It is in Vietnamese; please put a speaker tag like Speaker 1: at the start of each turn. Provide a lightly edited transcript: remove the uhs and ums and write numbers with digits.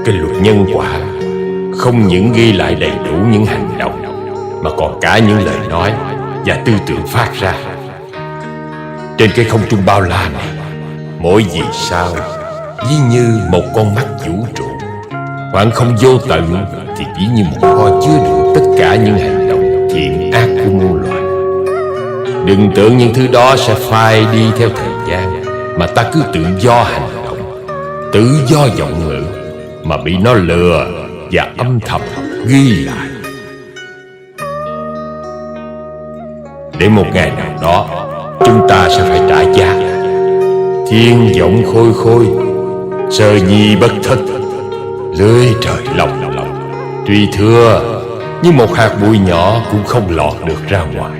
Speaker 1: cái luật nhân quả không những ghi lại đầy đủ những hành động, mà còn cả những lời nói và tư tưởng phát ra. Trên cái không trung bao la này, mỗi vì sao ví như một con mắt vũ trụ. Khoảng không vô tận thì chỉ như một kho chứa đựng tất cả những hành động thiện ác của muôn loài. Đừng tưởng những thứ đó sẽ phai đi theo thời gian, mà ta cứ tự do hành động, tự do vọng ngữ, mà bị nó lừa và âm thầm ghi lại. Để một ngày nào đó chúng ta sẽ phải trả giá. Thiên vọng khôi khôi, sơ nhi bất thất, lưới trời lồng lộng, tuy thưa nhưng một hạt bụi nhỏ cũng không lọt được ra ngoài.